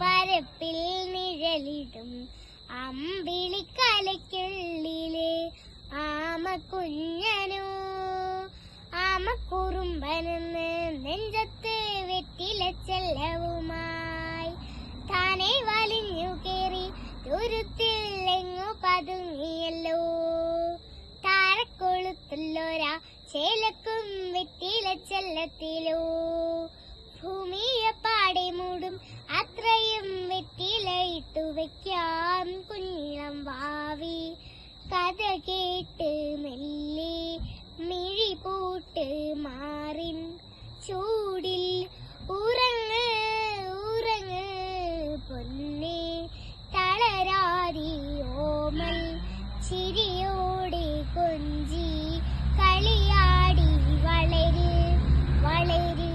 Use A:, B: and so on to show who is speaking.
A: പരപ്പിൽ നിഴലിടും അമ്പിളിക്കലയ്ക്കുള്ളിലെ ആമക്കുഞ്ഞനോ ആമക്കുറുമ്പനെന്ന് നെഞ്ചത്ത് വെറ്റിലച്ചെല്ലവുമായി താനെ വലിഞ്ഞു കേറി തുരുത്തിൽ എങ്ങു പതുങ്ങിയല്ലോ. താരക്കൊളുത്തുള്ളൊരാ ചേലക്കും വെറ്റിലച്ചെല്ലത്തിലോ. ഭൂമിയെ പാടെ മൂടും അത്രയും വെറ്റിലയിട്ടു വെക്കാം കുഞ്ഞിളം വാവി. കഥ കേട്ട് മെല്ലെ മിഴി പൂട്ട് മാറിൻ ചൂടിൽ ഉറങ്ങ് ഉറങ്ങ് പൊന്നേ തളരാതി ഓമൽ ചിരിയോടെ കൊഞ്ചി കളിയാടി വളര് വളര്.